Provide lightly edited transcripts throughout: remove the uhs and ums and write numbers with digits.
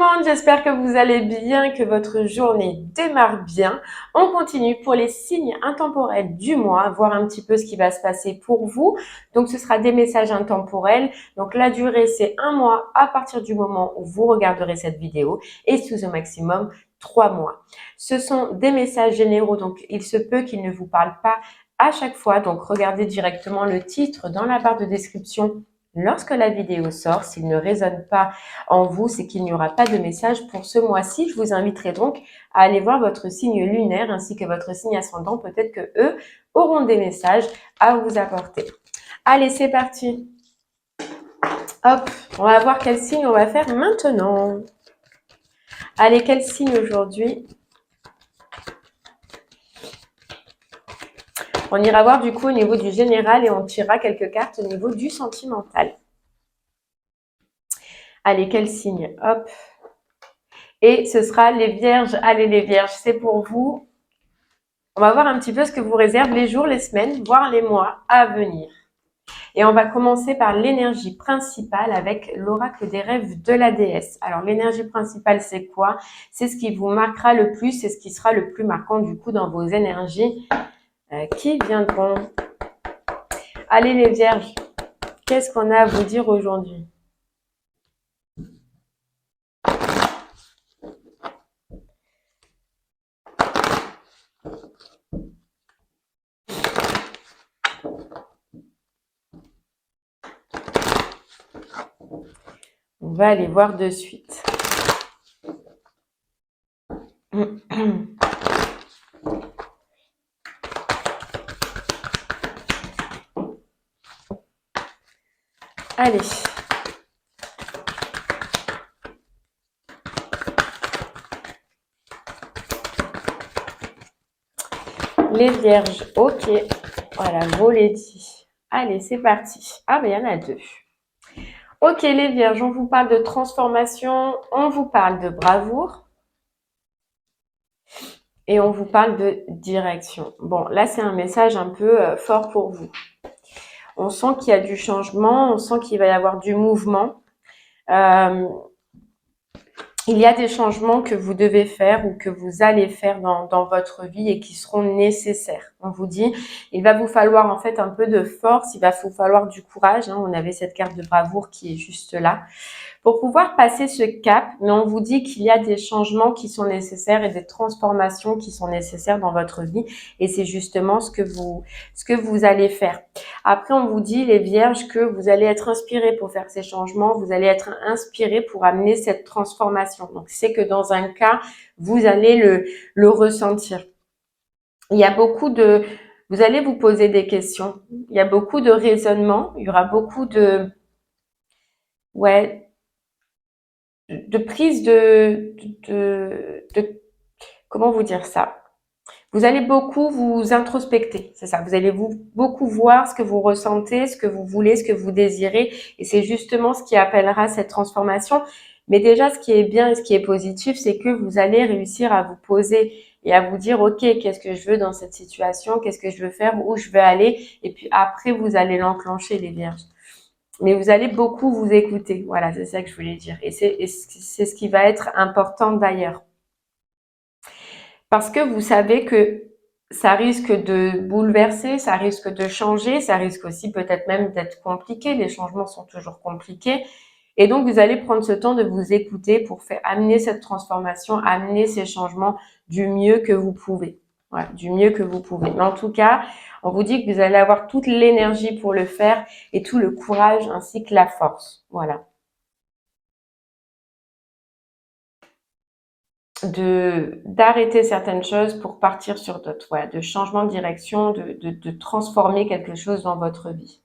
monde, j'espère que vous allez bien, que votre journée démarre bien. On continue pour les signes intemporels du mois, voir un petit peu ce qui va se passer pour vous. Donc ce sera des messages intemporels. Donc la durée c'est 1 mois à partir du moment où vous regarderez cette vidéo et sous au maximum 3 mois. Ce sont des messages généraux, donc il se peut qu'ils ne vous parlent pas à chaque fois. Donc regardez directement le titre dans la barre de description. Lorsque la vidéo sort, s'il ne résonne pas en vous, c'est qu'il n'y aura pas de message pour ce mois-ci. Je vous inviterai donc à aller voir votre signe lunaire ainsi que votre signe ascendant. Peut-être que eux auront des messages à vous apporter. Allez, c'est parti. Hop, on va voir quel signe on va faire maintenant. Allez, quel signe aujourd'hui? On ira voir du coup au niveau du général et on tirera quelques cartes au niveau du sentimental. Allez, quel signe? Hop. Et ce sera les vierges. Allez, les vierges, c'est pour vous. On va voir un petit peu ce que vous réservent les jours, les semaines, voire les mois à venir. Et on va commencer par l'énergie principale avec l'oracle des rêves de la déesse. Alors, l'énergie principale, c'est quoi? C'est ce qui vous marquera le plus, c'est ce qui sera le plus marquant du coup dans vos énergies qui viendront. Allez les vierges, qu'est-ce qu'on a à vous dire aujourd'hui? On va aller voir de suite. Allez. Les vierges, ok. Voilà, vous les dit. Allez, c'est parti. Ah, mais il y en a deux. Ok, les vierges, on vous parle de transformation, on vous parle de bravoure et on vous parle de direction. Bon, là, c'est un message un peu fort pour vous. On sent qu'il y a du changement, on sent qu'il va y avoir du mouvement. Il y a des changements que vous devez faire ou que vous allez faire dans votre vie et qui seront nécessaires. On vous dit, il va vous falloir en fait un peu de force, il va vous falloir du courage. On avait cette carte de bravoure qui est juste là. Pour pouvoir passer ce cap, mais on vous dit qu'il y a des changements qui sont nécessaires et des transformations qui sont nécessaires dans votre vie. Et c'est justement ce que vous allez faire. Après, on vous dit, les vierges, que vous allez être inspirés pour faire ces changements. Vous allez être inspirés pour amener cette transformation. Donc, c'est que dans un cas, vous allez le ressentir. Il y a beaucoup de... Vous allez vous poser des questions. Il y a beaucoup de raisonnement. Il y aura beaucoup de... Ouais, de prise de comment vous dire ça? Vous allez beaucoup vous introspecter, c'est ça. Vous allez beaucoup voir ce que vous ressentez, ce que vous voulez, ce que vous désirez. Et c'est justement ce qui appellera cette transformation. Mais déjà, ce qui est bien et ce qui est positif, c'est que vous allez réussir à vous poser et à vous dire, OK, qu'est-ce que je veux dans cette situation? Qu'est-ce que je veux faire? Où je veux aller? Et puis après, vous allez l'enclencher, les vierges. Mais vous allez beaucoup vous écouter. Voilà, c'est ça que je voulais dire. Et c'est ce qui va être important d'ailleurs. Parce que vous savez que ça risque de bouleverser, ça risque de changer, ça risque aussi peut-être même d'être compliqué. Les changements sont toujours compliqués. Et donc, vous allez prendre ce temps de vous écouter pour faire amener cette transformation, amener ces changements du mieux que vous pouvez. Voilà, du mieux que vous pouvez. Mais en tout cas, on vous dit que vous allez avoir toute l'énergie pour le faire et tout le courage ainsi que la force. Voilà. D'arrêter certaines choses pour partir sur d'autres. Voilà, de changement de direction, de transformer quelque chose dans votre vie.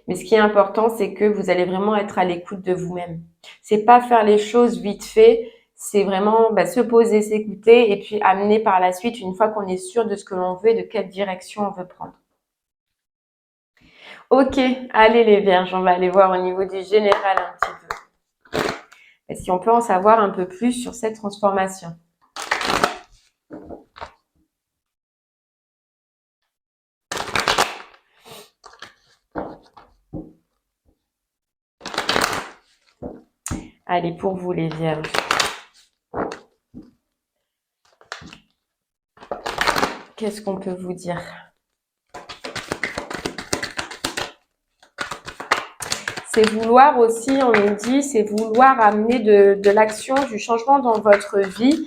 Mais ce qui est important, c'est que vous allez vraiment être à l'écoute de vous-même. C'est pas faire les choses vite fait, c'est vraiment se poser, s'écouter et puis amener par la suite, une fois qu'on est sûr de ce que l'on veut et de quelle direction on veut prendre. Ok, allez les vierges, on va aller voir au niveau du général un petit peu. Et si on peut en savoir un peu plus sur cette transformation. Allez, pour vous les vierges. Qu'est-ce qu'on peut vous dire? C'est vouloir aussi, on nous dit, c'est vouloir amener de l'action, du changement dans votre vie.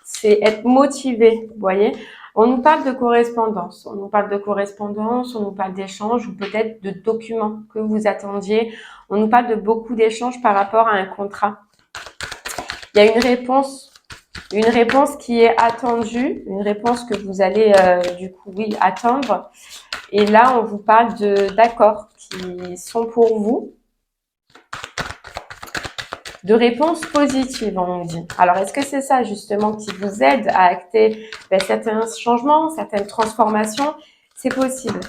C'est être motivé, vous voyez. On nous parle de correspondance, on nous parle de correspondance, on nous parle d'échanges ou peut-être de documents que vous attendiez. On nous parle de beaucoup d'échanges par rapport à un contrat. Il y a une réponse qui est attendue, une réponse que vous allez du coup, oui, attendre. Et là, on vous parle d'accords qui sont pour vous, de réponses positives, on nous dit. Alors, est-ce que c'est ça justement qui vous aide à acter certains changements, certaines transformations? C'est possible.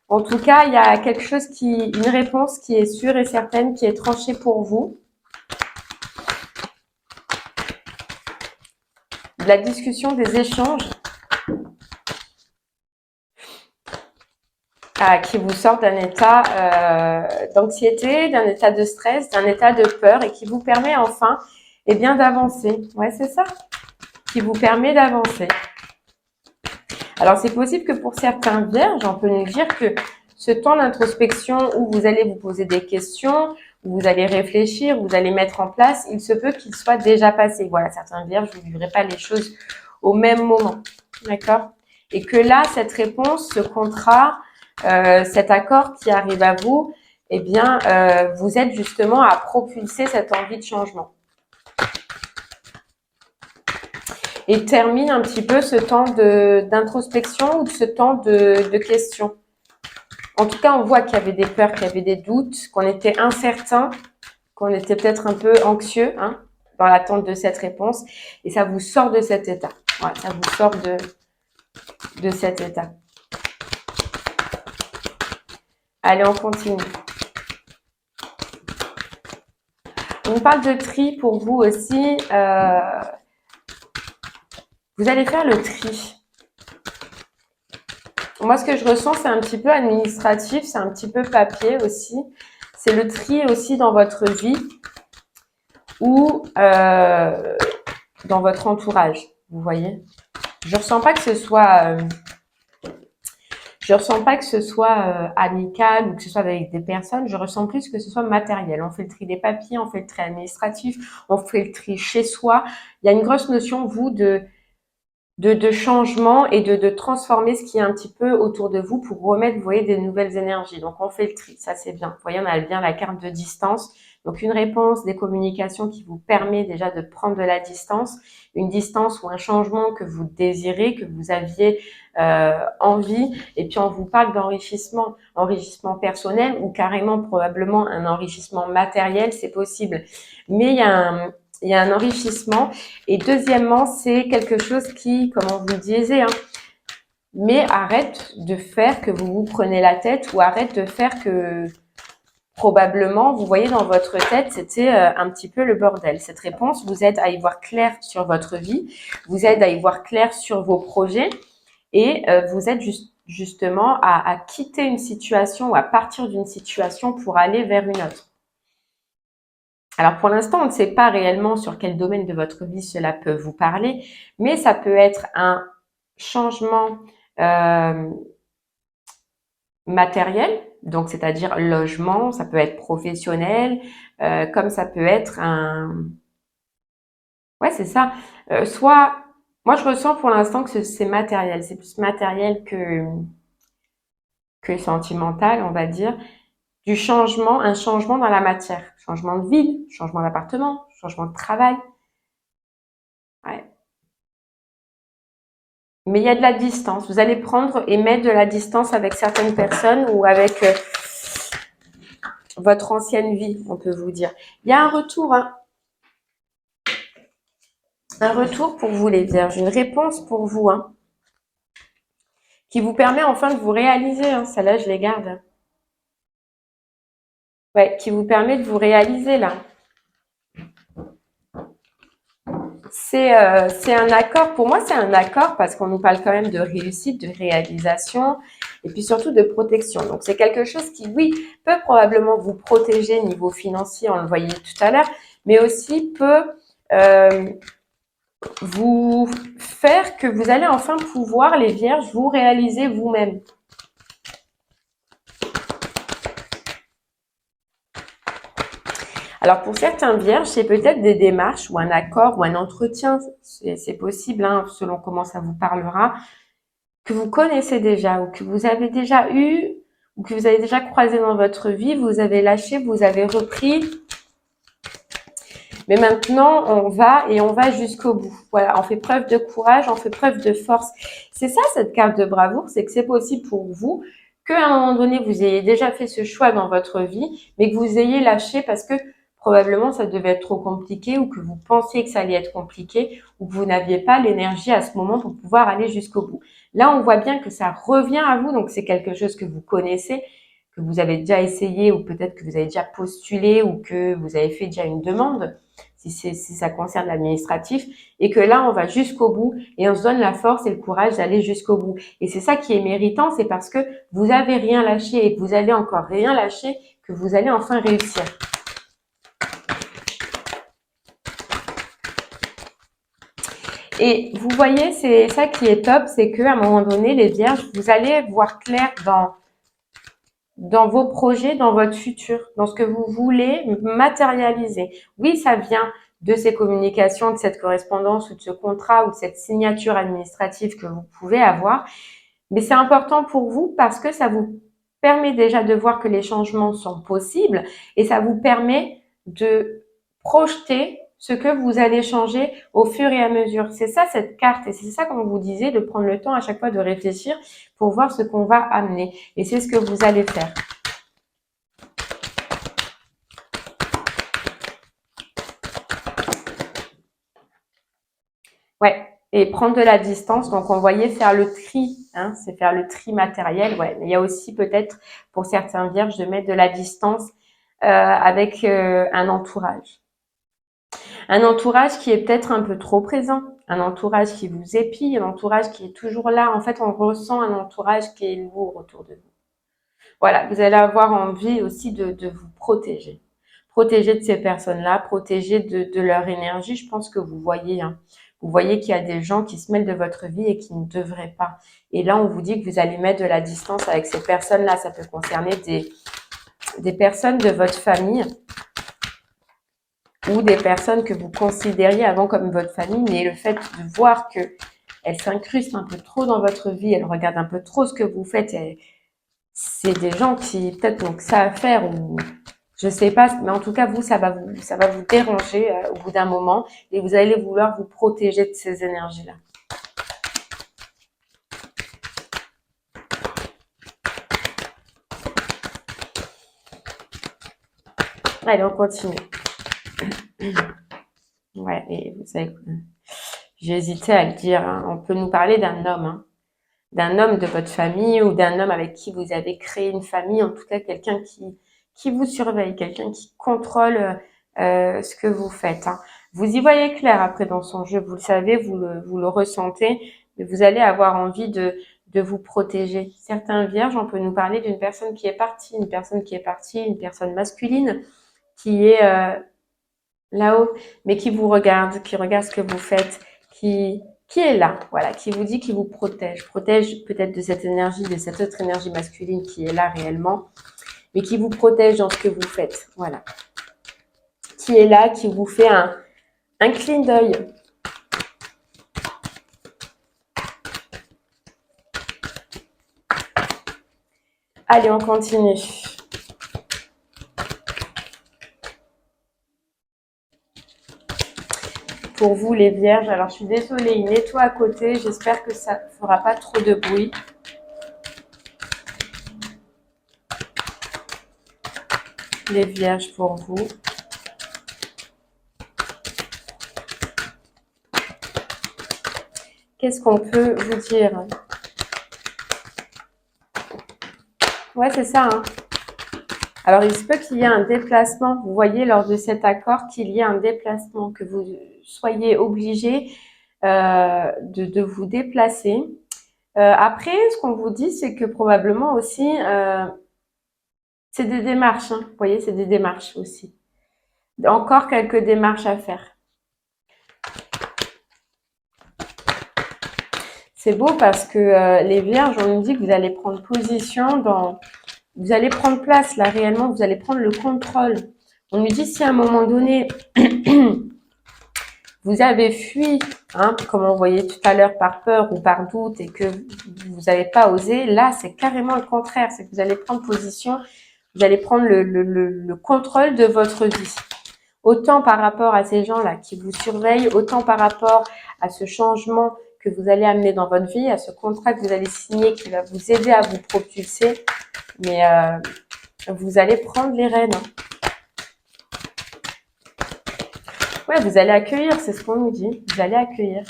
En tout cas, il y a quelque chose une réponse qui est sûre et certaine, qui est tranchée pour vous. De la discussion, des échanges. Qui vous sort d'un état d'anxiété, d'un état de stress, d'un état de peur et qui vous permet enfin d'avancer. Ouais, c'est ça. Qui vous permet d'avancer. Alors, c'est possible que pour certains vierges, on peut nous dire que ce temps d'introspection où vous allez vous poser des questions, où vous allez réfléchir, où vous allez mettre en place, il se peut qu'il soit déjà passé. Voilà, certains vierges, vous ne vivrez pas les choses au même moment. D'accord? Et que là, cette réponse, ce contrat, cet accord qui arrive à vous, vous êtes justement à propulser cette envie de changement. Et termine un petit peu ce temps d'introspection ou ce temps de questions. En tout cas, on voit qu'il y avait des peurs, qu'il y avait des doutes, qu'on était incertain, qu'on était peut-être un peu anxieux dans l'attente de cette réponse. Et ça vous sort de cet état. Ouais, ça vous sort de cet état. Allez, on continue. On parle de tri pour vous aussi. Vous allez faire le tri. Moi, ce que je ressens, c'est un petit peu administratif, c'est un petit peu papier aussi. C'est le tri aussi dans votre vie ou dans votre entourage, vous voyez. Je ressens pas que ce soit amical ou que ce soit avec des personnes. Je ressens plus que ce soit matériel. On fait le tri des papiers, on fait le tri administratif, on fait le tri chez soi. Il y a une grosse notion, vous, de changement et de transformer ce qui est un petit peu autour de vous pour remettre, vous voyez, des nouvelles énergies. Donc, on fait le tri. Ça, c'est bien. Vous voyez, on a bien la carte de distance. Donc, une réponse, des communications qui vous permet déjà de prendre de la distance, une distance ou un changement que vous désirez, que vous aviez envie. Et puis, on vous parle d'enrichissement, enrichissement personnel ou carrément probablement un enrichissement matériel, c'est possible. Mais il y a un enrichissement. Et deuxièmement, c'est quelque chose qui, comme on vous le disait, mais arrête de faire que vous vous prenez la tête ou arrête de faire que probablement, vous voyez dans votre tête, c'était un petit peu le bordel. Cette réponse vous aide à y voir clair sur votre vie, vous aide à y voir clair sur vos projets et vous aide justement à quitter une situation ou à partir d'une situation pour aller vers une autre. Alors pour l'instant, on ne sait pas réellement sur quel domaine de votre vie cela peut vous parler, mais ça peut être un changement matériel, donc c'est-à-dire logement, ça peut être professionnel, comme ça peut être un... Ouais, c'est ça. Soit, moi je ressens pour l'instant que c'est matériel, c'est plus matériel que sentimental, on va dire. Du changement, un changement dans la matière. Changement de ville, changement d'appartement, changement de travail. Ouais. Mais il y a de la distance. Vous allez prendre et mettre de la distance avec certaines personnes ou avec votre ancienne vie, on peut vous dire. Il y a un retour, un retour pour vous les vierges, une réponse pour vous, qui vous permet enfin de vous réaliser. Celle-là, je les garde. Ouais, qui vous permet de vous réaliser là. C'est un accord. Pour moi, c'est un accord parce qu'on nous parle quand même de réussite, de réalisation. et puis surtout de protection. Donc, c'est quelque chose qui, oui, peut probablement vous protéger niveau financier, on le voyait tout à l'heure, mais aussi peut vous faire que vous allez enfin pouvoir, les vierges, vous réaliser vous-même. Alors pour certains vierges, c'est peut-être des démarches ou un accord ou un entretien, c'est possible, hein, selon comment ça vous parlera, que vous connaissez déjà ou que vous avez déjà eu ou que vous avez déjà croisé dans votre vie, vous avez lâché, vous avez repris. Mais maintenant, on va jusqu'au bout. Voilà, on fait preuve de courage, on fait preuve de force. C'est ça, cette carte de bravoure, c'est que c'est possible pour vous qu'à un moment donné, vous ayez déjà fait ce choix dans votre vie, mais que vous ayez lâché parce que probablement ça devait être trop compliqué ou que vous pensiez que ça allait être compliqué ou que vous n'aviez pas l'énergie à ce moment pour pouvoir aller jusqu'au bout. Là, on voit bien que ça revient à vous, donc c'est quelque chose que vous connaissez, que vous avez déjà essayé ou peut-être que vous avez déjà postulé ou que vous avez fait déjà une demande si ça concerne l'administratif, et que là, on va jusqu'au bout et on se donne la force et le courage d'aller jusqu'au bout. Et c'est ça qui est méritant, c'est parce que vous avez rien lâché et que vous allez encore rien lâcher que vous allez enfin réussir. Et vous voyez, c'est ça qui est top, c'est qu'à un moment donné, les vierges, vous allez voir clair dans vos projets, dans votre futur, dans ce que vous voulez matérialiser. Oui, ça vient de ces communications, de cette correspondance ou de ce contrat ou de cette signature administrative que vous pouvez avoir. Mais c'est important pour vous parce que ça vous permet déjà de voir que les changements sont possibles et ça vous permet de projeter ce que vous allez changer au fur et à mesure. C'est ça cette carte et c'est ça, comme vous disiez, de prendre le temps à chaque fois de réfléchir pour voir ce qu'on va amener. Et c'est ce que vous allez faire. Ouais, et prendre de la distance. Donc, on voyait faire le tri, hein, c'est faire le tri matériel. Ouais, mais il y a aussi peut-être pour certains vierges de mettre de la distance avec un entourage. Un entourage qui est peut-être un peu trop présent, un entourage qui vous épie, un entourage qui est toujours là. En fait, on ressent un entourage qui est lourd autour de vous. Voilà, vous allez avoir envie aussi de vous protéger. Protéger de ces personnes-là, protéger de leur énergie. Je pense que vous voyez, hein. Vous voyez qu'il y a des gens qui se mêlent de votre vie et qui ne devraient pas. Et là, on vous dit que vous allez mettre de la distance avec ces personnes-là. Ça peut concerner des personnes de votre famille ou des personnes que vous considériez avant comme votre famille. Mais le fait de voir qu'elles s'incrustent un peu trop dans votre vie, elles regardent un peu trop ce que vous faites, c'est des gens qui peut-être n'ont que ça à faire ou je sais pas, mais en tout cas vous ça va vous déranger au bout d'un moment et vous allez vouloir vous protéger de ces énergies-là. Allez, on continue. Ouais, et vous savez, j'ai hésité à le dire, hein. On peut nous parler d'un homme, hein. D'un homme de votre famille ou d'un homme avec qui vous avez créé une famille, en tout cas quelqu'un qui vous surveille, quelqu'un qui contrôle ce que vous faites, hein. Vous y voyez clair après dans son jeu, vous le savez, vous le ressentez, mais vous allez avoir envie de vous protéger. Certains vierges, on peut nous parler d'une personne qui est partie, une personne masculine qui est là-haut, mais qui vous regarde, qui regarde ce que vous faites, qui est là, voilà, qui vous dit qu'il vous protège peut-être de cette énergie, de cette autre énergie masculine qui est là réellement, mais qui vous protège dans ce que vous faites, voilà. Qui est là, qui vous fait un clin d'œil. Allez, on continue. Pour vous les vierges, alors je suis désolée, il nettoie à côté, j'espère que ça ne fera pas trop de bruit. Les vierges pour vous. Qu'est-ce qu'on peut vous dire? Ouais, c'est ça, hein. Alors, il se peut qu'il y ait un déplacement. Vous voyez, lors de cet accord, qu'il y ait un déplacement, que vous soyez obligé de vous déplacer. Après, ce qu'on vous dit, c'est que probablement aussi, c'est des démarches, hein. Vous voyez, c'est des démarches aussi. Encore quelques démarches à faire. C'est beau parce que les vierges, on nous dit que vous allez prendre position vous allez prendre place là réellement, vous allez prendre le contrôle. On nous dit si à un moment donné, vous avez fui, hein, comme on voyait tout à l'heure, par peur ou par doute et que vous n'avez pas osé, là c'est carrément le contraire, c'est que vous allez prendre position, vous allez prendre le contrôle de votre vie. Autant par rapport à ces gens-là qui vous surveillent, autant par rapport à ce changement que vous allez amener dans votre vie, à ce contrat que vous allez signer qui va vous aider à vous propulser. Mais vous allez prendre les rênes. Ouais, vous allez accueillir, c'est ce qu'on nous dit. Vous allez accueillir.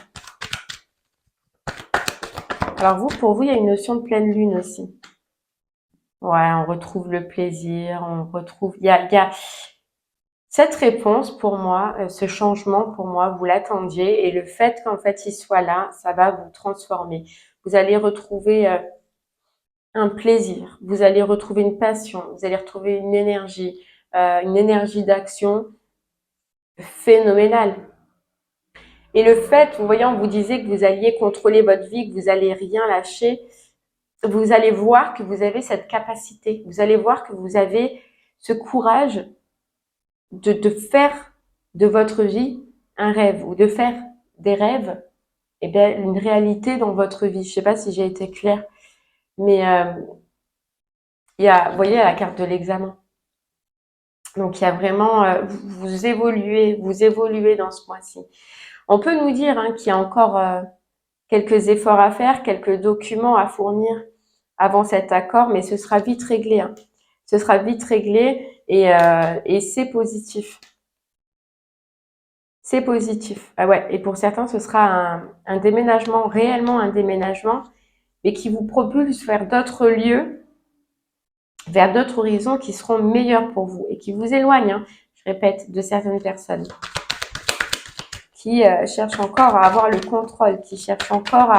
Alors vous, pour vous, il y a une notion de pleine lune aussi. Ouais, on retrouve le plaisir, on retrouve... Il y a cette réponse pour moi, ce changement pour moi, vous l'attendiez et le fait qu'en fait il soit là, ça va vous transformer. Vous allez retrouver un plaisir, vous allez retrouver une passion, vous allez retrouver une énergie d'action phénoménale. Et le fait, vous voyez, on vous disait que vous alliez contrôler votre vie, que vous allez rien lâcher, vous allez voir que vous avez cette capacité, vous allez voir que vous avez ce courage de faire de votre vie un rêve ou de faire des rêves, eh bien, une réalité dans votre vie. Je sais pas si j'ai été claire, mais il y a, vous voyez, la carte de l'examen. Donc, il y a vraiment, vous évoluez dans ce mois-ci. On peut nous dire hein, qu'il y a encore quelques efforts à faire, quelques documents à fournir avant cet accord, mais ce sera vite réglé. Hein. Ce sera vite réglé et c'est positif. C'est positif. Ah ouais. Et pour certains, ce sera un déménagement, réellement un déménagement, mais qui vous propulse vers d'autres lieux, vers d'autres horizons qui seront meilleurs pour vous et qui vous éloignent, hein, je répète, de certaines personnes qui cherchent encore à avoir le contrôle, qui cherchent encore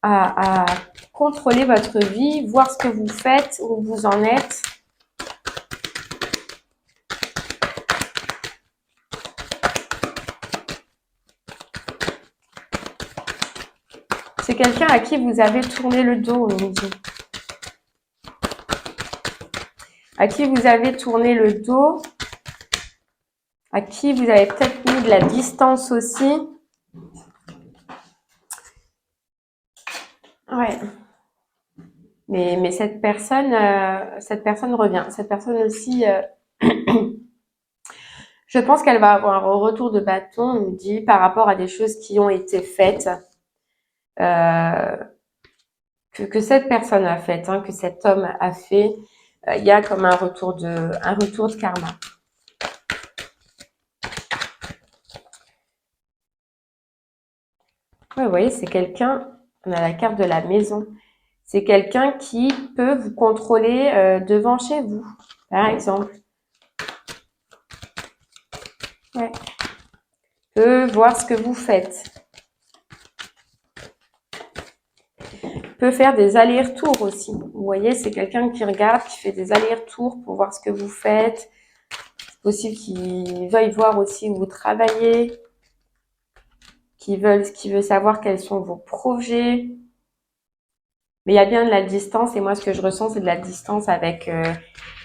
à contrôler votre vie, voir ce que vous faites, où vous en êtes. C'est quelqu'un à qui vous avez tourné le dos, on nous dit. À qui vous avez tourné le dos, à qui vous avez peut-être mis de la distance aussi. Ouais. Mais cette personne revient. Cette personne aussi, je pense qu'elle va avoir un retour de bâton, on nous dit, par rapport à des choses qui ont été faites, que cette personne a faites, hein, que cet homme a fait. Il y a comme un retour de karma. Ouais, vous voyez, c'est quelqu'un, on a la carte de la maison. C'est quelqu'un qui peut vous contrôler devant chez vous, par exemple. Ouais. Peut voir ce que vous faites. Peut faire des allers-retours aussi. Vous voyez, c'est quelqu'un qui regarde, qui fait des allers-retours pour voir ce que vous faites. C'est possible qu'il veuille voir aussi où vous travaillez, qui veut savoir quels sont vos projets. Mais il y a bien de la distance et moi, ce que je ressens, c'est de la distance avec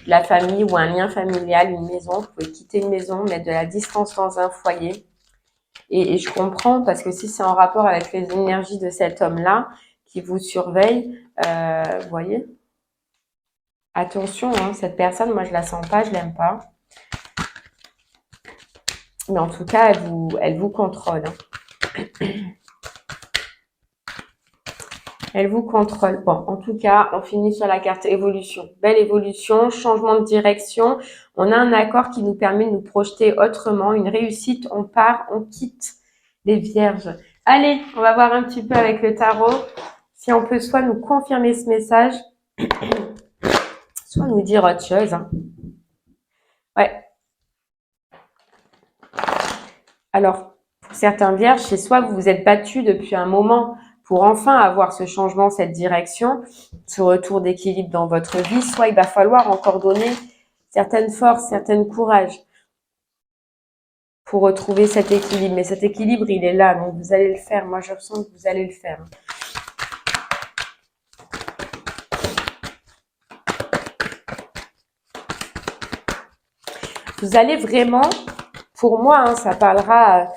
la famille ou un lien familial, une maison. Vous pouvez quitter une maison, mettre de la distance dans un foyer. Et je comprends parce que si c'est en rapport avec les énergies de cet homme-là qui vous surveille, vous voyez, attention, hein, cette personne, moi je la sens pas, je l'aime pas. Mais en tout cas, elle vous contrôle. Hein. Elle vous contrôle. Bon, en tout cas, on finit sur la carte évolution. Belle évolution, changement de direction. On a un accord qui nous permet de nous projeter autrement, une réussite. On part, on quitte les vierges. Allez, on va voir un petit peu avec le tarot si on peut soit nous confirmer ce message, soit nous dire autre chose. Hein. Ouais. Alors, pour certains vierges, c'est soit vous vous êtes battu depuis un moment pour enfin avoir ce changement, cette direction, ce retour d'équilibre dans votre vie, soit il va falloir encore donner certaines forces, certaines courages pour retrouver cet équilibre. Mais cet équilibre, il est là, donc vous allez le faire. Moi, je ressens que vous allez le faire. Vous allez vraiment, pour moi, hein, ça parlera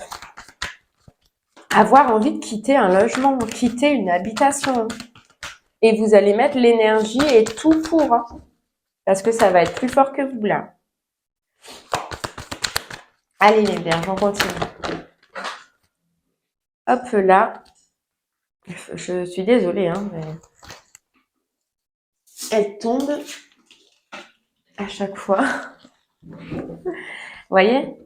avoir envie de quitter un logement, quitter une habitation. Et vous allez mettre l'énergie et tout pour, hein, parce que ça va être plus fort que vous là. Allez les vierges, on continue. Hop là. Je suis désolée, hein, mais elle tombe à chaque fois. Vous voyez,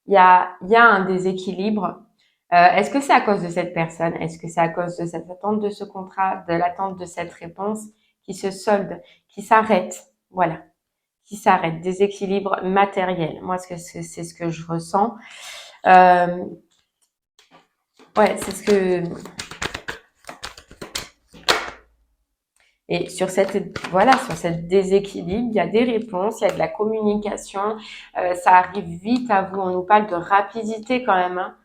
il y a un déséquilibre. Est-ce que c'est à cause de cette personne? Est-ce que c'est à cause de cette attente de ce contrat, de l'attente de cette réponse qui se solde, qui s'arrête? Voilà, qui s'arrête. Déséquilibre matériel. Moi, c'est ce que je ressens. Ouais, c'est ce que... Et sur cette déséquilibre, il y a des réponses, il y a de la communication, ça arrive vite à vous. On nous parle de rapidité quand même, hein.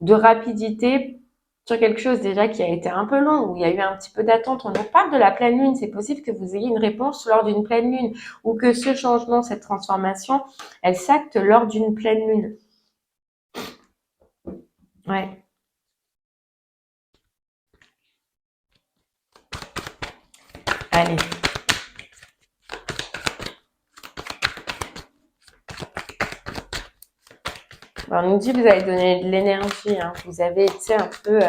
De rapidité sur quelque chose déjà qui a été un peu long, où il y a eu un petit peu d'attente. On nous parle de la pleine lune. C'est possible que vous ayez une réponse lors d'une pleine lune ou que ce changement, cette transformation, elle s'acte lors d'une pleine lune. Ouais. Allez. On nous dit que vous avez donné de l'énergie, hein. Vous avez été un peu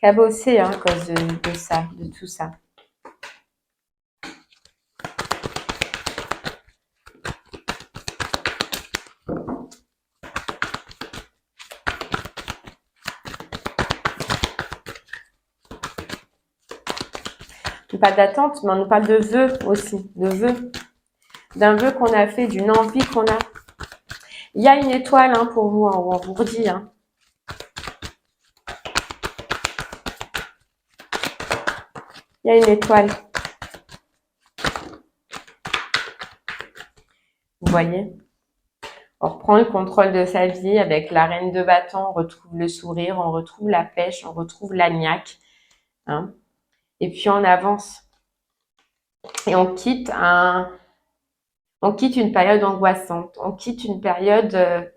cabossé, hein, à cause de ça, de tout ça. On parle d'attente, mais on nous parle de vœux aussi, de vœux. D'un vœu qu'on a fait, d'une envie qu'on a. Il y a une étoile, hein, pour vous, on vous redit, hein. Il y a une étoile. Vous voyez? On reprend le contrôle de sa vie avec la reine de bâton, on retrouve le sourire, on retrouve la pêche, on retrouve la niaque, hein. Et puis on avance. Et on quitte une période angoissante, on quitte une période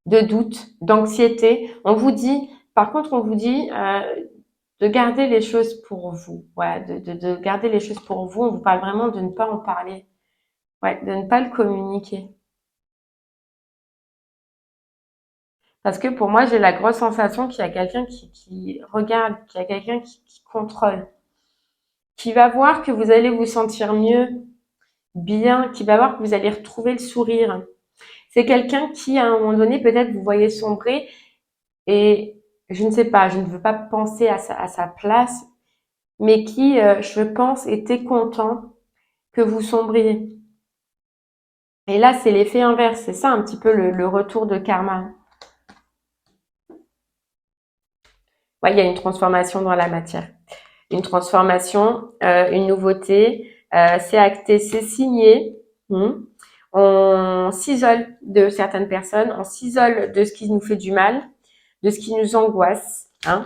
de doute, d'anxiété. On vous dit, par contre, on vous dit de garder les choses pour vous. Voilà, de garder les choses pour vous. On vous parle vraiment de ne pas en parler. Ouais, de ne pas le communiquer. Parce que pour moi, j'ai la grosse sensation qu'il y a quelqu'un qui regarde, qu'il y a quelqu'un qui contrôle, qui va voir que vous allez vous sentir mieux, bien, qui va voir que vous allez retrouver le sourire. C'est quelqu'un qui, à un moment donné, peut-être vous voyez sombrer et je ne sais pas, je ne veux pas penser à sa place, mais qui, je pense, était content que vous sombriez. Et là, c'est l'effet inverse. C'est ça un petit peu le retour de karma. Ouais, il y a une transformation dans la matière. Une transformation, une nouveauté. C'est acté, c'est signé. On s'isole de certaines personnes, on s'isole de ce qui nous fait du mal, de ce qui nous angoisse, hein.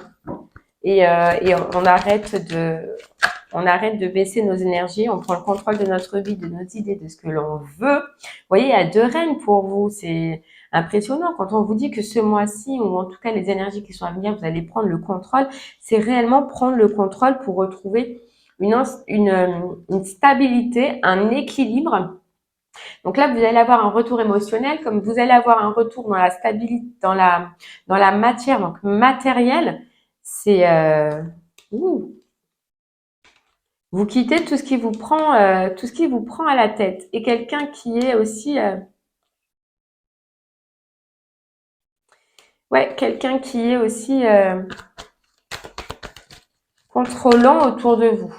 Et on arrête de baisser nos énergies, on prend le contrôle de notre vie, de nos idées, de ce que l'on veut. Vous voyez, il y a 2 reines pour vous, c'est impressionnant. Quand on vous dit que ce mois-ci, ou en tout cas les énergies qui sont à venir, vous allez prendre le contrôle, c'est réellement prendre le contrôle pour retrouver une stabilité, un équilibre. Donc là, vous allez avoir un retour émotionnel, comme vous allez avoir un retour dans la stabilité, dans la matière, donc matérielle. C'est vous quittez tout ce qui vous prend à la tête. Et quelqu'un qui est aussi quelqu'un qui est aussi contrôlant autour de vous.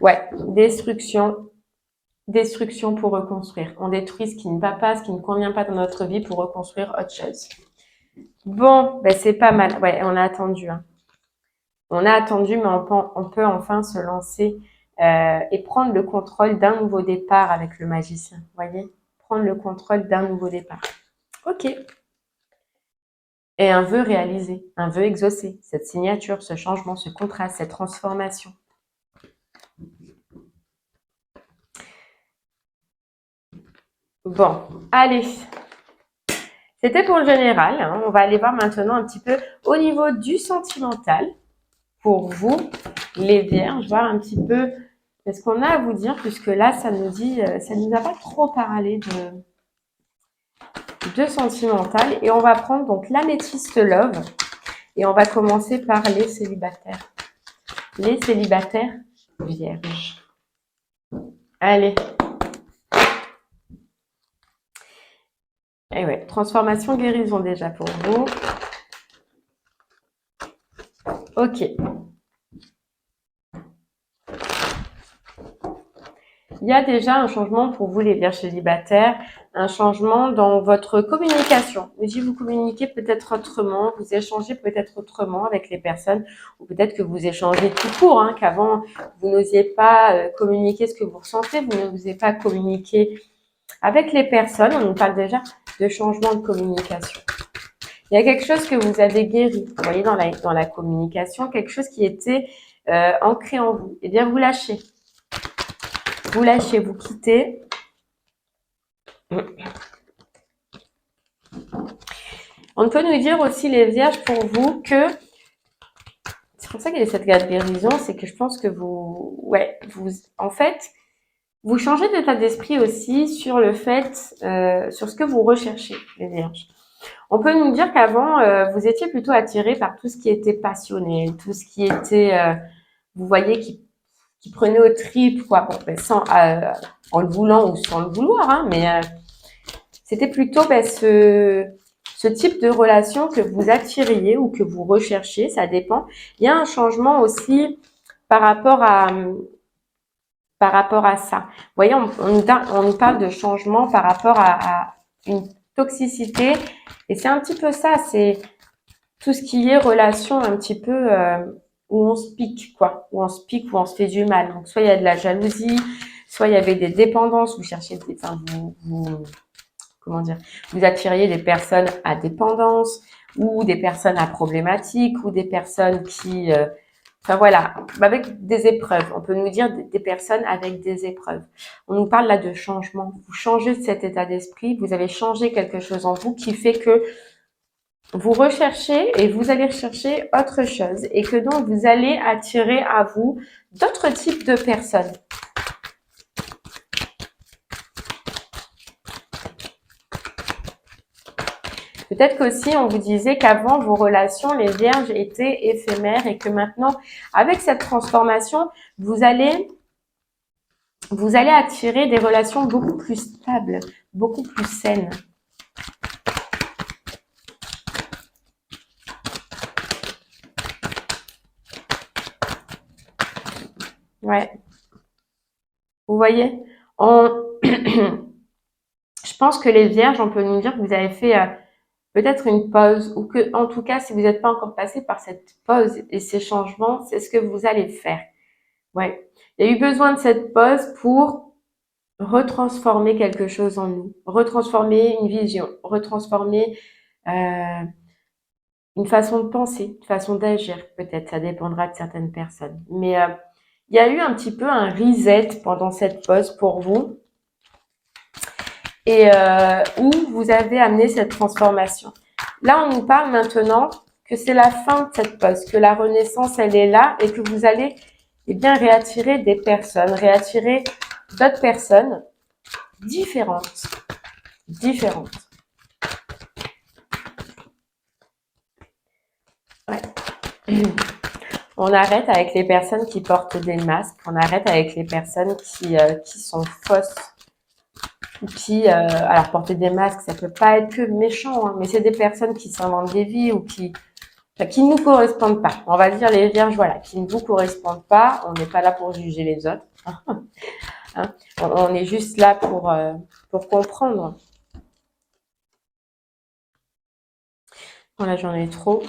Ouais, destruction. destruction pour reconstruire. On détruit ce qui ne va pas, ce qui ne convient pas dans notre vie pour reconstruire autre chose. Bon, ben c'est pas mal. Ouais, on a attendu. Hein. On a attendu, mais on peut enfin se lancer et prendre le contrôle d'un nouveau départ avec le magicien. Vous voyez? Prendre le contrôle d'un nouveau départ. Ok. Et un vœu réalisé, un vœu exaucé, cette signature, ce changement, ce contraste, cette transformation. Bon, allez. C'était pour le général. Hein. On va aller voir maintenant un petit peu au niveau du sentimental. Pour vous, les vierges, voir un petit peu ce qu'on a à vous dire, puisque là, ça nous a pas trop parlé de sentimental. Et on va prendre donc l'améthyste love. Et on va commencer par les célibataires. Les célibataires vierges. Allez. Et ouais, transformation, guérison déjà pour vous. Ok. Il y a déjà un changement pour vous, les vierges célibataires, un changement dans votre communication. Si vous communiquez peut-être autrement, vous échangez peut-être autrement avec les personnes, ou peut-être que vous échangez tout court, hein, qu'avant, vous n'osiez pas communiquer ce que vous ressentez, vous n'osiez pas communiquer avec les personnes. On nous parle déjà de changement de communication. Il y a quelque chose que vous avez guéri, vous voyez, dans la communication, quelque chose qui était ancré en vous. Eh bien, vous lâchez. Vous lâchez, vous quittez. On peut nous dire aussi, les vierges, pour vous, que c'est pour ça qu'il y a cette guérison, c'est que je pense que en fait, vous changez d'état d'esprit aussi sur le fait, sur ce que vous recherchez, les vierges. On peut nous dire qu'avant, vous étiez plutôt attiré par tout ce qui était passionné, tout ce qui était, vous voyez, qui prenait aux tripes, quoi. Bon, ben, en le voulant ou sans le vouloir, hein, mais c'était plutôt ce type de relation que vous attiriez ou que vous recherchiez, ça dépend. Il y a un changement aussi par rapport à ça. Vous voyez, on nous parle de changement par rapport à une toxicité, et c'est un petit peu ça, c'est tout ce qui est relation un petit peu où on se pique, quoi, où on se pique, où on se fait du mal. Donc, soit il y a de la jalousie, soit il y avait des dépendances, vous cherchez, comment dire, vous attiriez des personnes à dépendance, ou des personnes à problématiques, ou des personnes qui, enfin voilà, avec des épreuves. On peut nous dire des personnes avec des épreuves. On nous parle là de changement. Vous changez de cet état d'esprit, vous avez changé quelque chose en vous qui fait que vous recherchez et vous allez rechercher autre chose, et que donc vous allez attirer à vous d'autres types de personnes. Peut-être qu'aussi on vous disait qu'avant vos relations, les vierges, étaient éphémères, et que maintenant, avec cette transformation, vous allez attirer des relations beaucoup plus stables, beaucoup plus saines. Ouais. Vous voyez, je pense que les vierges, on peut nous dire que vous avez fait peut-être une pause, ou que, en tout cas, si vous n'êtes pas encore passé par cette pause et ces changements, c'est ce que vous allez faire. Ouais. Il y a eu besoin de cette pause pour retransformer quelque chose en nous, retransformer une vision, retransformer une façon de penser, une façon d'agir, peut-être, ça dépendra de certaines personnes. Mais il y a eu un petit peu un reset pendant cette pause pour vous, et où vous avez amené cette transformation. Là, on nous parle maintenant que c'est la fin de cette pause, que la renaissance, elle est là, et que vous allez bien réattirer des personnes, réattirer d'autres personnes différentes. Ouais. On arrête avec les personnes qui portent des masques, on arrête avec les personnes qui sont fausses, ou qui, alors porter des masques, ça peut pas être que méchant, hein, mais c'est des personnes qui s'inventent des vies, ou qui ne nous correspondent pas. On va dire les vierges, voilà, qui ne vous correspondent pas. On n'est pas là pour juger les autres. Hein. On est juste là pour comprendre. Voilà, j'en ai trop.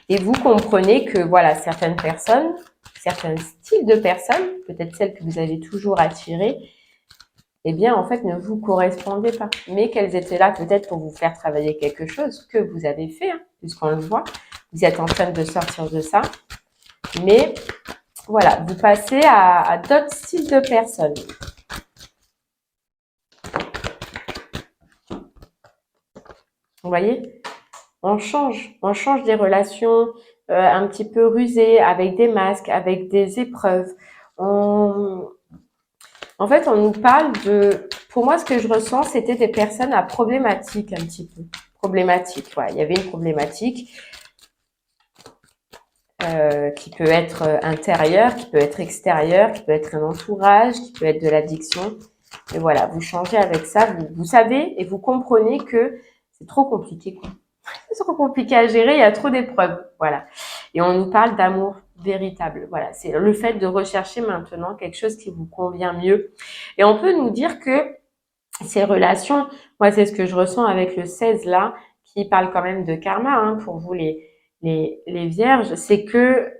Et vous comprenez que voilà, certaines personnes, certains styles de personnes, peut-être celles que vous avez toujours attirées, eh bien, en fait, ne vous correspondaient pas. Mais qu'elles étaient là peut-être pour vous faire travailler quelque chose que vous avez fait, hein, puisqu'on le voit. Vous êtes en train de sortir de ça. Mais voilà, vous passez à d'autres styles de personnes. Vous voyez ? On change des relations un petit peu rusées, avec des masques, avec des épreuves. En fait, on nous parle de... Pour moi, ce que je ressens, c'était des personnes à problématiques un petit peu. Problématiques, voilà. Il y avait une problématique qui peut être intérieure, qui peut être extérieure, qui peut être un entourage, qui peut être de l'addiction. Et voilà, vous changez avec ça. Vous savez et vous comprenez que c'est trop compliqué, quoi. C'est trop compliqué à gérer, il y a trop d'épreuves, voilà. Et on nous parle d'amour véritable, voilà. C'est le fait de rechercher maintenant quelque chose qui vous convient mieux. Et on peut nous dire que ces relations, moi c'est ce que je ressens avec le 16 là, qui parle quand même de karma, hein, pour vous les vierges, c'est que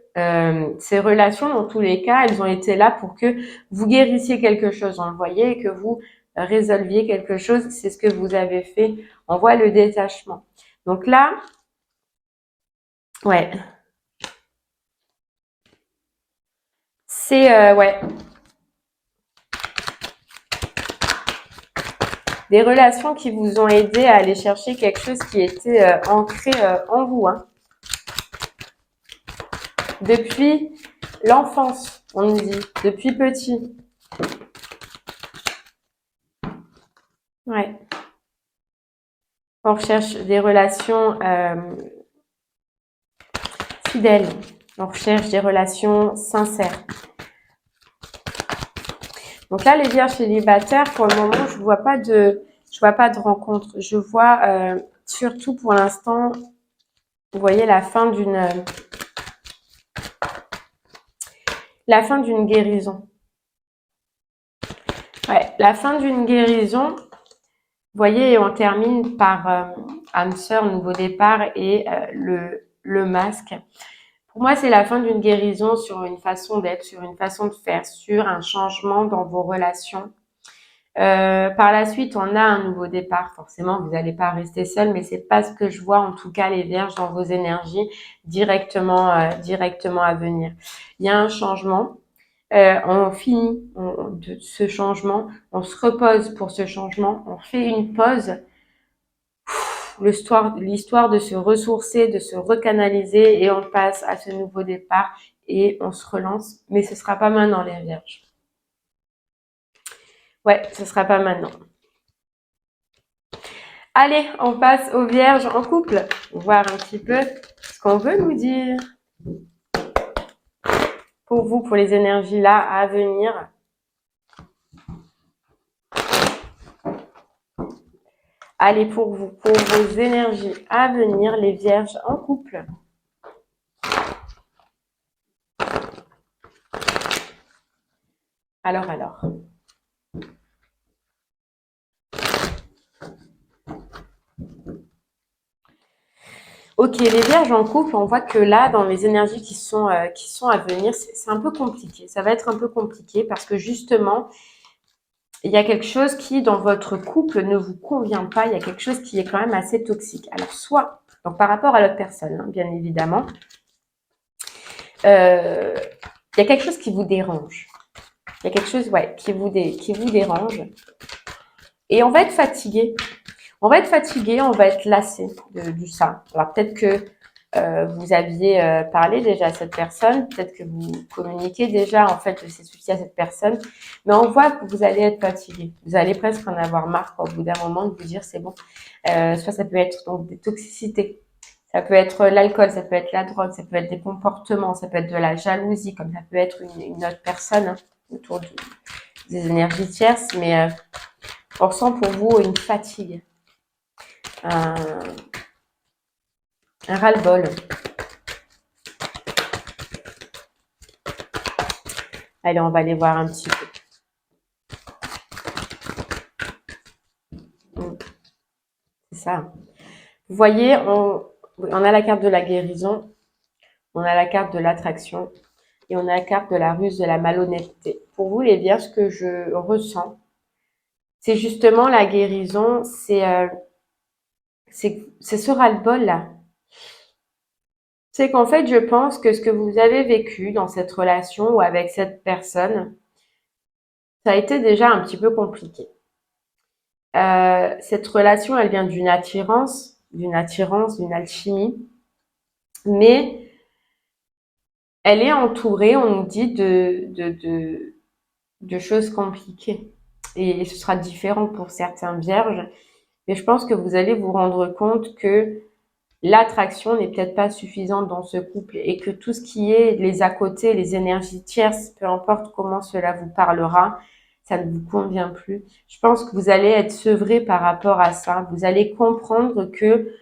ces relations, dans tous les cas, elles ont été là pour que vous guérissiez quelque chose, on le voyait, et que vous résolviez quelque chose, c'est ce que vous avez fait. On voit le détachement. Donc là, ouais, c'est ouais, des relations qui vous ont aidé à aller chercher quelque chose qui était ancré en vous, hein. Depuis l'enfance, on nous dit, depuis petit. Ouais. On recherche des relations fidèles. On recherche des relations sincères. Donc là, les vierges célibataires, pour le moment, je vois pas de rencontre. Je vois surtout pour l'instant, vous voyez la fin d'une guérison. Ouais, la fin d'une guérison. Vous voyez, on termine par âme sœur, nouveau départ et le masque. Pour moi, c'est la fin d'une guérison sur une façon d'être, sur une façon de faire, sur un changement dans vos relations. Par la suite, on a un nouveau départ. Forcément, vous n'allez pas rester seul, mais c'est pas ce que je vois, en tout cas, les vierges, dans vos énergies, directement à venir. Il y a un changement. On finit de ce changement, on se repose pour ce changement, on fait une pause. L'histoire de se ressourcer, de se recanaliser et on passe à ce nouveau départ et on se relance. Mais ce sera pas maintenant, les vierges. Ouais, ce sera pas maintenant. Allez, on passe aux vierges en couple. Voir un petit peu ce qu'on veut nous dire. Pour vous, pour les énergies là à venir. Allez, pour vous, pour vos énergies à venir, les vierges en couple. Alors. Ok, les vierges en couple, on voit que là, dans les énergies qui sont à venir, c'est un peu compliqué. Ça va être un peu compliqué parce que justement, il y a quelque chose qui, dans votre couple, ne vous convient pas. Il y a quelque chose qui est quand même assez toxique. Alors, soit, donc par rapport à l'autre personne, hein, bien évidemment, il y a quelque chose qui vous dérange. Il y a quelque chose, ouais, qui vous dérange. Et on va être fatigué. On va être lassé du ça. Alors peut-être que vous aviez parlé déjà à cette personne, peut-être que vous communiquez déjà en fait de ces soucis à cette personne, mais on voit que vous allez être fatigué. Vous allez presque en avoir marre au bout d'un moment de vous dire c'est bon. Soit ça peut être donc des toxicités, ça peut être l'alcool, ça peut être la drogue, ça peut être des comportements, ça peut être de la jalousie, comme ça peut être une autre personne hein, autour des énergies tierces, mais on ressent pour vous une fatigue. Un ras-le-bol. Allez, on va aller voir un petit peu. C'est ça. Vous voyez, on a la carte de la guérison, on a la carte de l'attraction et on a la carte de la ruse, de la malhonnêteté. Pour vous, les vierges, ce que je ressens, c'est justement la guérison, c'est ce ras-le-bol là. C'est qu'en fait, je pense que ce que vous avez vécu dans cette relation ou avec cette personne, ça a été déjà un petit peu compliqué. Cette relation, elle vient d'une alchimie, mais elle est entourée, on nous dit, de choses compliquées. Et ce sera différent pour certains vierges, mais je pense que vous allez vous rendre compte que l'attraction n'est peut-être pas suffisante dans ce couple et que tout ce qui est les à côté, les énergies tierces, peu importe comment cela vous parlera, ça ne vous convient plus. Je pense que vous allez être sevré par rapport à ça. Vous allez comprendre que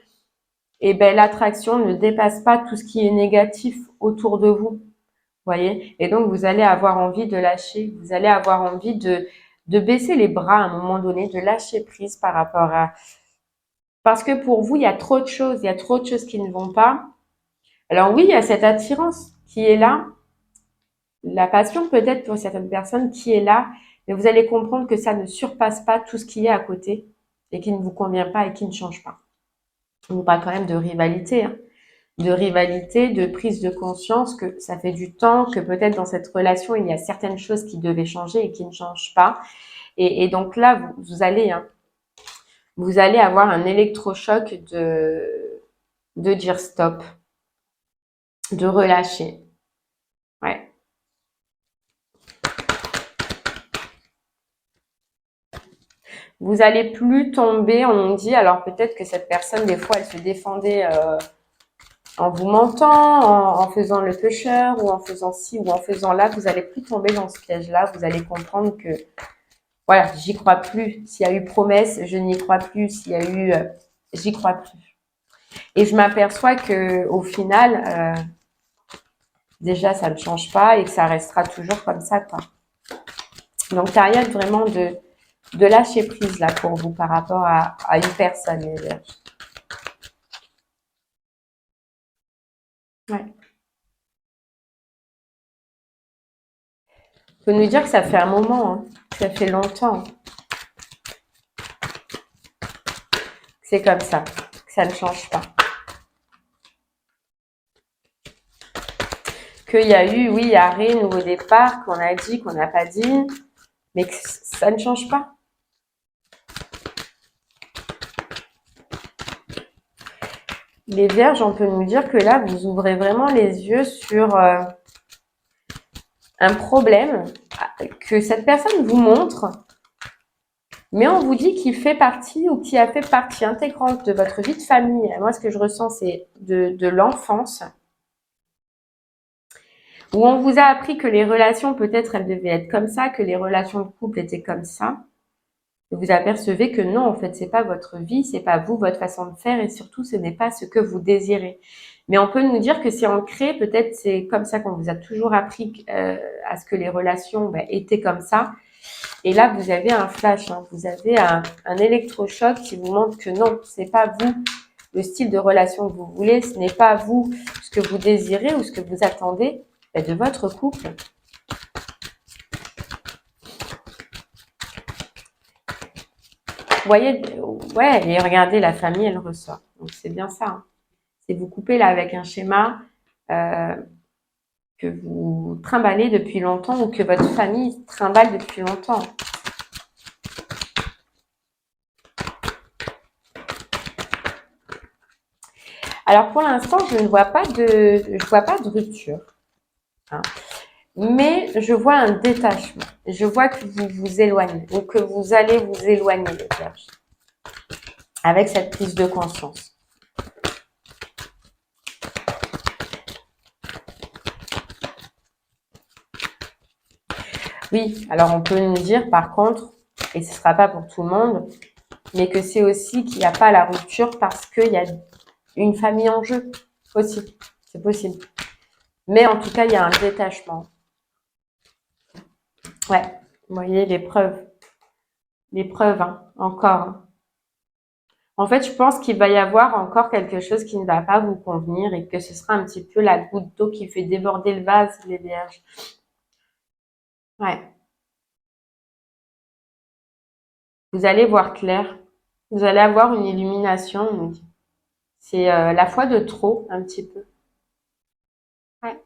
l'attraction ne dépasse pas tout ce qui est négatif autour de vous. Voyez? Et donc, vous allez avoir envie de lâcher. Vous allez avoir envie de baisser les bras à un moment donné, de lâcher prise par rapport à, parce que pour vous, il y a trop de choses, il y a trop de choses qui ne vont pas. Alors oui, il y a cette attirance qui est là, la passion peut-être pour certaines personnes qui est là, mais vous allez comprendre que ça ne surpasse pas tout ce qui est à côté et qui ne vous convient pas et qui ne change pas. On vous parle quand même de rivalité, hein. De rivalité, de prise de conscience que ça fait du temps, que peut-être dans cette relation, il y a certaines choses qui devaient changer et qui ne changent pas. Et donc là, vous allez avoir un électrochoc de dire stop, de relâcher. Ouais. Vous allez plus tomber, on dit, alors peut-être que cette personne, des fois, elle se défendait en vous mentant, en faisant le pusher, ou en faisant ci, ou en faisant là. Vous allez plus tomber dans ce piège-là. Vous allez comprendre que, voilà, j'y crois plus. S'il y a eu promesse, je n'y crois plus. S'il y a eu, j'y crois plus. Et je m'aperçois que au final, déjà, ça ne change pas et que ça restera toujours comme ça, quoi. Donc, il n'y a vraiment de lâcher prise là pour vous par rapport à une personne, les vierges. Ouais. On peut nous dire que ça fait un moment, hein, que ça fait longtemps. C'est comme ça, que ça ne change pas. Qu'il y a eu, oui, arrêt, nouveau départ, qu'on a dit, qu'on n'a pas dit, mais que ça ne change pas. Les vierges, on peut nous dire que là, vous ouvrez vraiment les yeux sur un problème que cette personne vous montre, mais on vous dit qu'il fait partie ou qui a fait partie intégrante de votre vie de famille. Moi, ce que je ressens, c'est de l'enfance, où on vous a appris que les relations, peut-être, elles devaient être comme ça, que les relations de couple étaient comme ça. Et vous apercevez que non, en fait, c'est pas votre vie, c'est pas vous, votre façon de faire, et surtout, ce n'est pas ce que vous désirez. Mais on peut nous dire que c'est ancré, peut-être c'est comme ça qu'on vous a toujours appris à ce que les relations étaient comme ça. Et là, vous avez un flash, hein, vous avez un électrochoc qui vous montre que non, c'est pas vous le style de relation que vous voulez, ce n'est pas vous ce que vous désirez ou ce que vous attendez de votre couple. Vous voyez, ouais, et regardez, la famille, elle ressort. Donc, c'est bien ça, hein. C'est vous couper là avec un schéma que vous trimballez depuis longtemps ou que votre famille trimballe depuis longtemps. Alors, pour l'instant, je ne vois pas de rupture, hein. Mais je vois un détachement. Je vois que vous vous éloignez ou que vous allez vous éloigner, les vierges, avec cette prise de conscience. Oui, alors on peut nous dire par contre, et ce ne sera pas pour tout le monde, mais que c'est aussi qu'il n'y a pas la rupture parce qu'il y a une famille en jeu aussi. C'est possible. Mais en tout cas, il y a un détachement. Ouais, vous voyez l'épreuve, hein, encore. Hein. En fait, je pense qu'il va y avoir encore quelque chose qui ne va pas vous convenir et que ce sera un petit peu la goutte d'eau qui fait déborder le vase, les vierges. Ouais, vous allez voir clair. Vous allez avoir une illumination. Donc c'est la foi de trop, un petit peu. Ouais.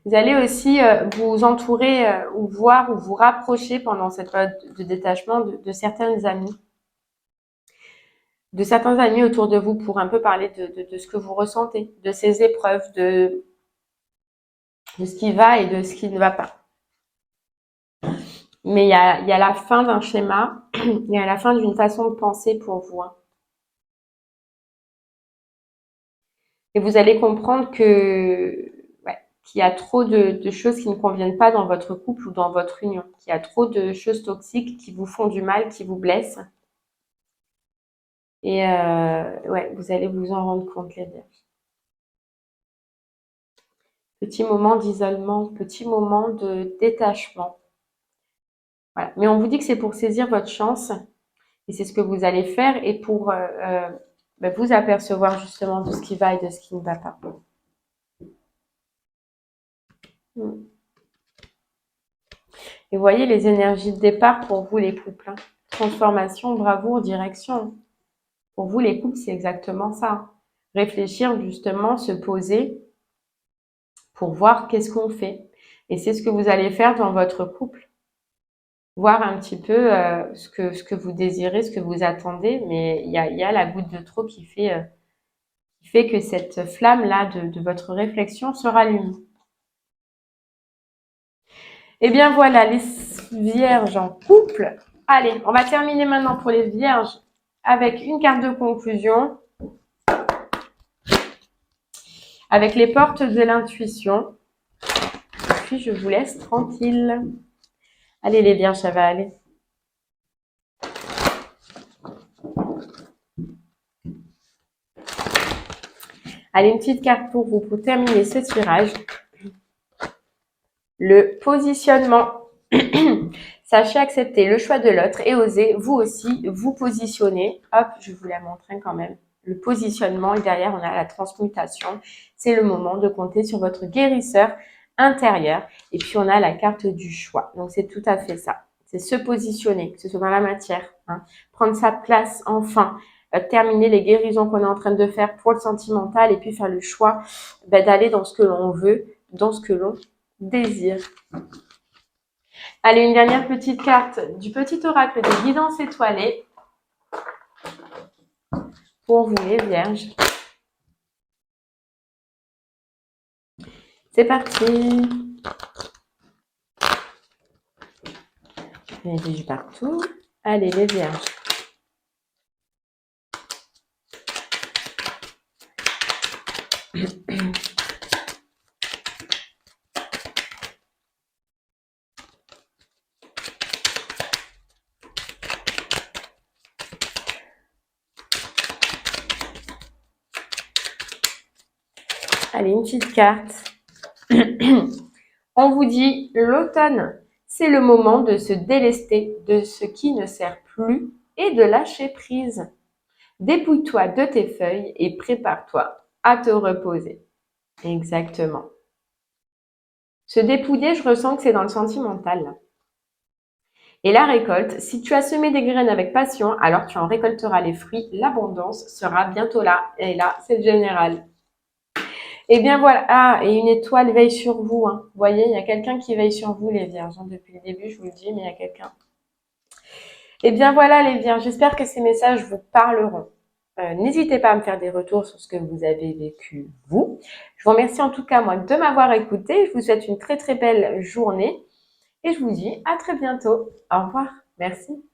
Vous allez aussi vous entourer ou voir ou vous rapprocher pendant cette période de détachement de certaines amies, de certains amis autour de vous pour un peu parler de ce que vous ressentez, de ces épreuves, de ce qui va et de ce qui ne va pas. Mais il y a la fin d'un schéma, il y a la fin d'une façon de penser pour vous. Hein. Et vous allez comprendre que ouais, qu'il y a trop de choses qui ne conviennent pas dans votre couple ou dans votre union, qu'il y a trop de choses toxiques qui vous font du mal, qui vous blessent. Et ouais, vous allez vous en rendre compte, les vierges. Petit moment d'isolement, petit moment de détachement. Voilà. Mais on vous dit que c'est pour saisir votre chance et c'est ce que vous allez faire et pour vous apercevoir justement de ce qui va et de ce qui ne va pas. Mm. Et voyez les énergies de départ pour vous les couples. Hein. Transformation, bravoure, direction. Pour vous les couples, c'est exactement ça. Réfléchir justement, se poser pour voir qu'est-ce qu'on fait. Et c'est ce que vous allez faire dans votre couple. Voir un petit peu ce que vous désirez, ce que vous attendez, mais il y a la goutte de trop qui fait que cette flamme-là de votre réflexion se rallume. Eh bien voilà, les vierges en couple. Allez, on va terminer maintenant pour les vierges avec une carte de conclusion, avec les portes de l'intuition. Et puis je vous laisse tranquille. Allez les vierges, ça va aller. Allez, une petite carte pour vous pour terminer ce tirage. Le positionnement. Sachez accepter le choix de l'autre et osez vous aussi vous positionner. Hop, je vous la montre quand même. Le positionnement et derrière on a la transmutation. C'est le moment de compter sur votre guérisseur intérieur. Et puis on a la carte du choix. Donc c'est tout à fait ça. C'est se positionner, que ce soit dans la matière. Hein. Prendre sa place enfin. Terminer les guérisons qu'on est en train de faire pour le sentimental et puis faire le choix d'aller dans ce que l'on veut, dans ce que l'on désire. Allez, une dernière petite carte du petit oracle des guidances étoilées pour vous les vierges. C'est parti. Les vierges partout. Allez, les vierges. Allez, une petite carte. On vous dit l'automne, c'est le moment de se délester de ce qui ne sert plus et de lâcher prise. Dépouille-toi de tes feuilles et prépare-toi à te reposer. Exactement. Se dépouiller, je ressens que c'est dans le sentimental. Là. Et la récolte, si tu as semé des graines avec passion, alors tu en récolteras les fruits. L'abondance sera bientôt là. Et là, c'est le général. Et bien voilà. Ah, et une étoile veille sur vous. Hein. Vous voyez, il y a quelqu'un qui veille sur vous, les vierges. Hein. Depuis le début, je vous le dis, mais il y a quelqu'un. Et bien voilà, les vierges. J'espère que ces messages vous parleront. N'hésitez pas à me faire des retours sur ce que vous avez vécu, vous. Je vous remercie en tout cas, moi, de m'avoir écouté. Je vous souhaite une très, très belle journée. Et je vous dis à très bientôt. Au revoir. Merci.